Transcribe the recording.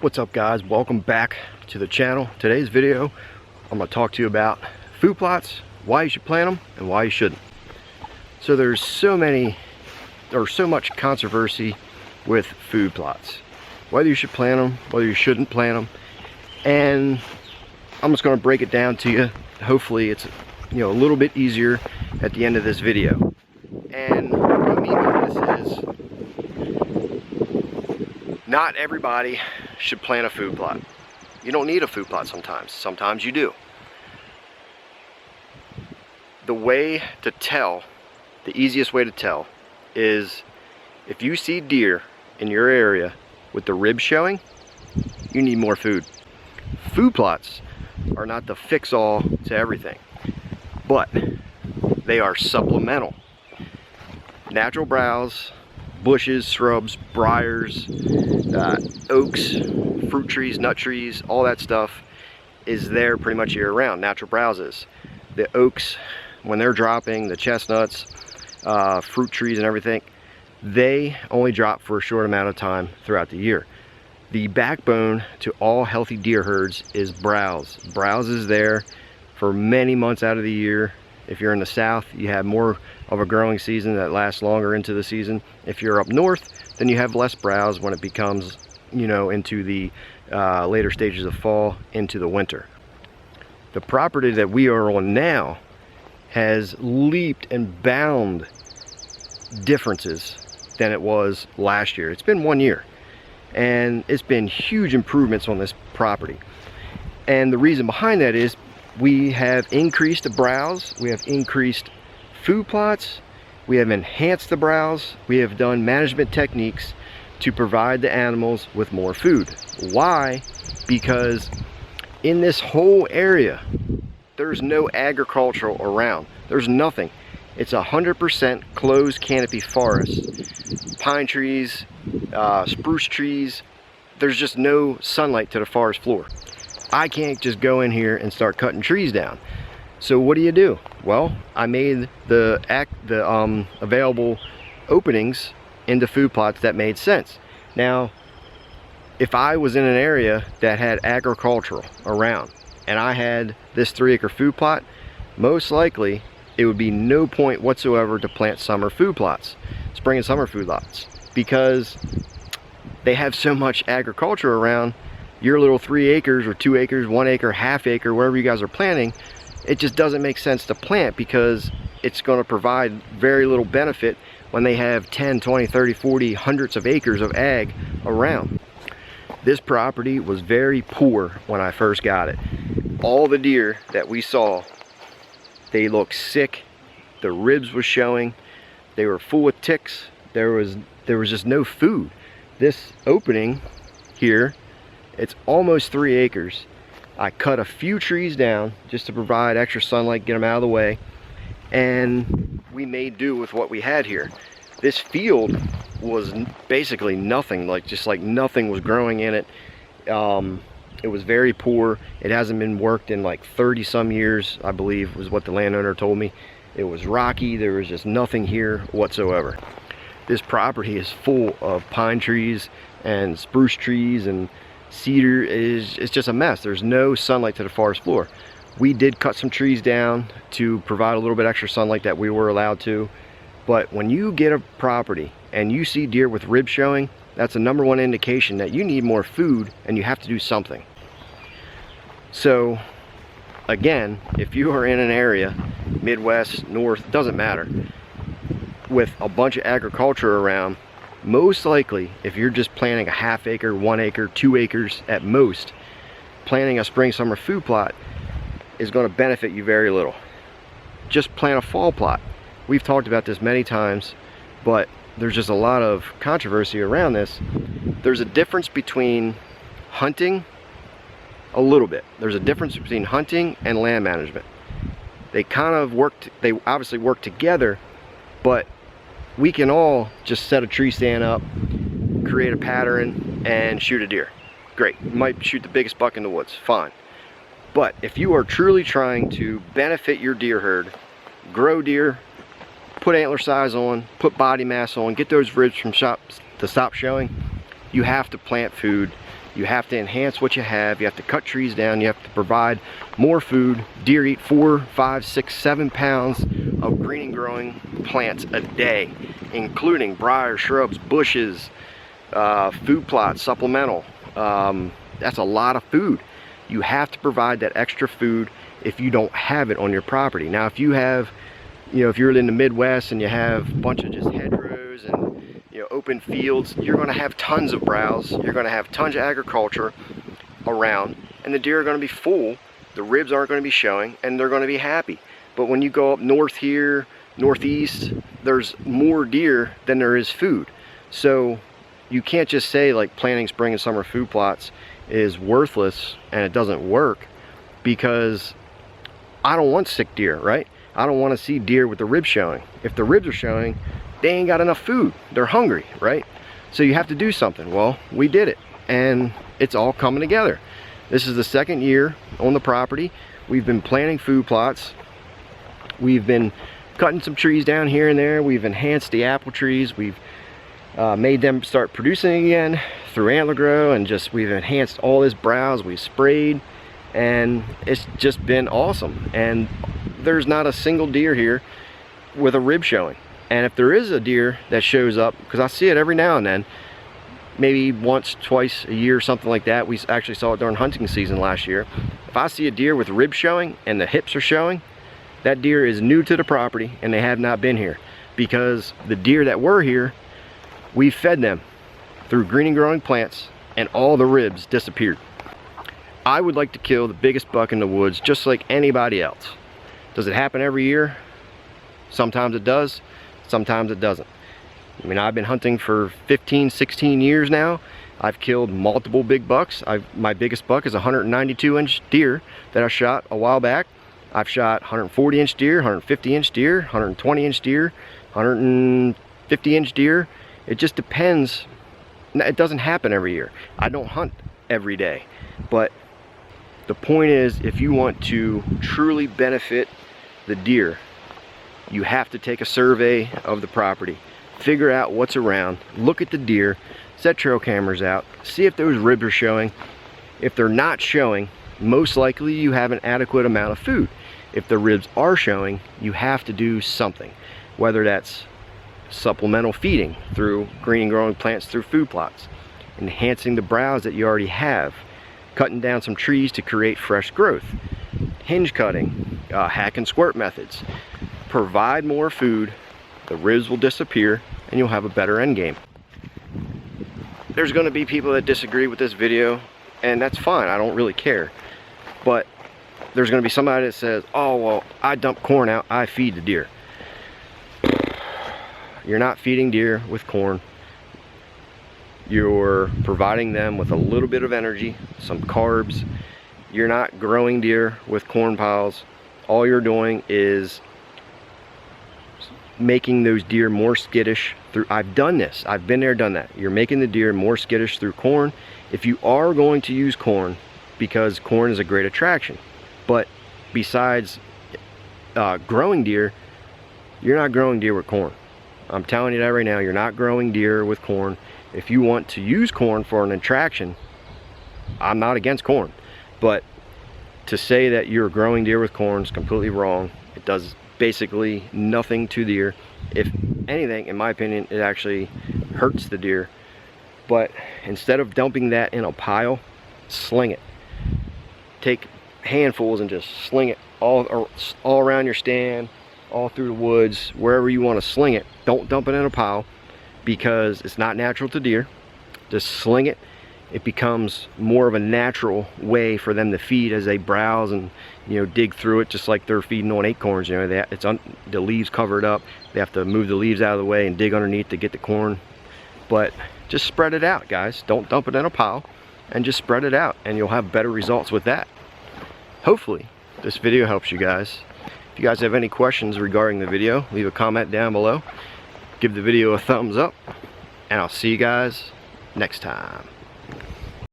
What's up, guys? Welcome back to the channel. Today's video, I'm going to talk to you about food plots, why you should plant them and why you shouldn't. So there's so much controversy with food plots, whether you should plant them, whether you shouldn't plant them, and I'm just going to break it down to you. Hopefully it's a little bit easier at the end of this video. And what I mean by this is, not everybody should plant a food plot. You don't need a food plot sometimes. Sometimes you do. The way to tell, the easiest way to tell, is if you see deer in your area with the ribs showing, you need more food. Food plots are not the fix-all to everything, but they are supplemental. Natural browse, bushes, shrubs, briars, oaks, fruit trees, nut trees, all that stuff is there pretty much year round. Natural browses. The oaks, when they're dropping, the chestnuts, fruit trees and everything, they only drop for a short amount of time throughout the year. The backbone to all healthy deer herds is browse. Browse is there for many months out of the year. If you're in the south, you have more of a growing season that lasts longer into the season. If you're up north, then you have less browse when it becomes, into the later stages of fall, into the winter. The property that we are on now has leaped and bound differences than it was last year. It's been 1 year, and it's been huge improvements on this property. And the reason behind that is we have increased the browse, we have increased food plots, we have enhanced the browse, we have done management techniques to provide the animals with more food. Why? Because in this whole area, there's no agricultural around. There's nothing. It's 100% closed canopy forest. Pine trees, spruce trees, there's just no sunlight to the forest floor. I can't just go in here and start cutting trees down. So what do? Well, I made the available openings into food plots that made sense. Now, if I was in an area that had agricultural around and I had this 3-acre food plot, most likely it would be no point whatsoever to plant summer food plots, spring and summer food plots, because they have so much agriculture around. Your little 3 acres or 2 acres, 1 acre, half acre, wherever you guys are planting, it just doesn't make sense to plant because it's going to provide very little benefit when they have 10, 20, 30, 40, hundreds of acres of ag around. This property was very poor when I first got it. All the deer that we saw, they looked sick, the ribs was showing, they were full of ticks, there was just no food. This opening here, it's almost 3 acres. I cut a few trees down just to provide extra sunlight, get them out of the way, and we made do with what we had here. This field was basically nothing, just like nothing was growing in it. It was very poor. It hasn't been worked in like 30 some years, I believe was what the landowner told me. It was rocky, there was just nothing here whatsoever. This property is full of pine trees and spruce trees and cedar. It's just a mess. There's no sunlight to the forest floor. We did cut some trees down to provide a little bit extra sunlight that we were allowed to, but when you get a property and you see deer with ribs showing, that's the #1 indication that you need more food and you have to do something. So again, if you are in an area, Midwest, North, doesn't matter, with a bunch of agriculture around, most likely, if you're just planting a half acre, 1 acre, 2 acres at most, planting a spring summer food plot is going to benefit you very little. Just plant a fall plot. We've talked about this many times, but there's just a lot of controversy around this. There's a difference between hunting, a little bit. There's a difference between hunting and land management. They obviously work together, but we can all just set a tree stand up, create a pattern, and shoot a deer. Great. You might shoot the biggest buck in the woods. Fine. But if you are truly trying to benefit your deer herd, grow deer, put antler size on, put body mass on, get those ribs to stop showing, you have to plant food You have to enhance what you have. You have to cut trees down. You have to provide more food. Deer eat 4, 5, 6, 7 pounds of green and growing plants a day, including briars, shrubs, bushes, food plots, supplemental. That's a lot of food. You have to provide that extra food if you don't have it on your property. Now, if you have, if you're in the Midwest and you have a bunch of just hedgerows and open fields, you're going to have tons of browse, you're going to have tons of agriculture around, and the deer are going to be full, the ribs aren't going to be showing, and they're going to be happy. But when you go up north here, northeast, there's more deer than there is food. So you can't just say like planting spring and summer food plots is worthless and it doesn't work, because I don't want sick deer, right? I don't want to see deer with the ribs showing. If the ribs are showing, they ain't got enough food. They're hungry, right? So you have to do something. Well, we did it, and it's all coming together. This is the second year on the property. We've been planting food plots. We've been cutting some trees down here and there. We've enhanced the apple trees. We've made them start producing again through antler grow, and we've enhanced all this browse. We've sprayed, and it's just been awesome. And there's not a single deer here with a rib showing. And if there is a deer that shows up, because I see it every now and then, maybe once, twice a year, something like that. We actually saw it during hunting season last year. If I see a deer with ribs showing and the hips are showing, that deer is new to the property and they have not been here, because the deer that were here, we fed them through green and growing plants, and all the ribs disappeared. I would like to kill the biggest buck in the woods just like anybody else. Does it happen every year? Sometimes it does, sometimes it doesn't. I mean, I've been hunting for 15, 16 years now. I've killed multiple big bucks. My biggest buck is a 192-inch deer that I shot a while back. I've shot 140-inch deer, 150-inch deer, 120-inch deer, 150-inch deer. It just depends. It doesn't happen every year. I don't hunt every day. But the point is, if you want to truly benefit the deer, you have to take a survey of the property, figure out what's around, look at the deer, set trail cameras out, see if those ribs are showing. If they're not showing, most likely you have an adequate amount of food. If the ribs are showing, you have to do something, whether that's supplemental feeding through green and growing plants through food plots, enhancing the browse that you already have, cutting down some trees to create fresh growth, hinge cutting, hack and squirt methods. Provide more food, the ribs will disappear, and you'll have a better end game. There's going to be people that disagree with this video, and that's fine. I don't really care. But there's going to be somebody that says, oh, well, I dump corn out, I feed the deer. You're not feeding deer with corn. You're providing them with a little bit of energy, some carbs. You're not growing deer with corn piles. All you're doing is making those deer more skittish through, I've done this, I've been there, done that. You're making the deer more skittish through corn. If you are going to use corn, because corn is a great attraction, but besides growing deer, you're not growing deer with corn. I'm telling you that right now, you're not growing deer with corn. If you want to use corn for an attraction, I'm not against corn, but to say that you're growing deer with corn is completely wrong. It does basically nothing to the deer. If anything, in my opinion, it actually hurts the deer. But instead of dumping that in a pile, sling it. Take handfuls and just sling it all around your stand, all through the woods, wherever you want to sling it. Don't dump it in a pile, because it's not natural to deer. Just sling it. It becomes more of a natural way for them to feed as they browse and dig through it, just like they're feeding on acorns. The leaves covered up. They have to move the leaves out of the way and dig underneath to get the corn. But just spread it out, guys. Don't dump it in a pile, and just spread it out, and you'll have better results with that. Hopefully this video helps you guys. If you guys have any questions regarding the video, leave a comment down below. Give the video a thumbs up, and I'll see you guys next time.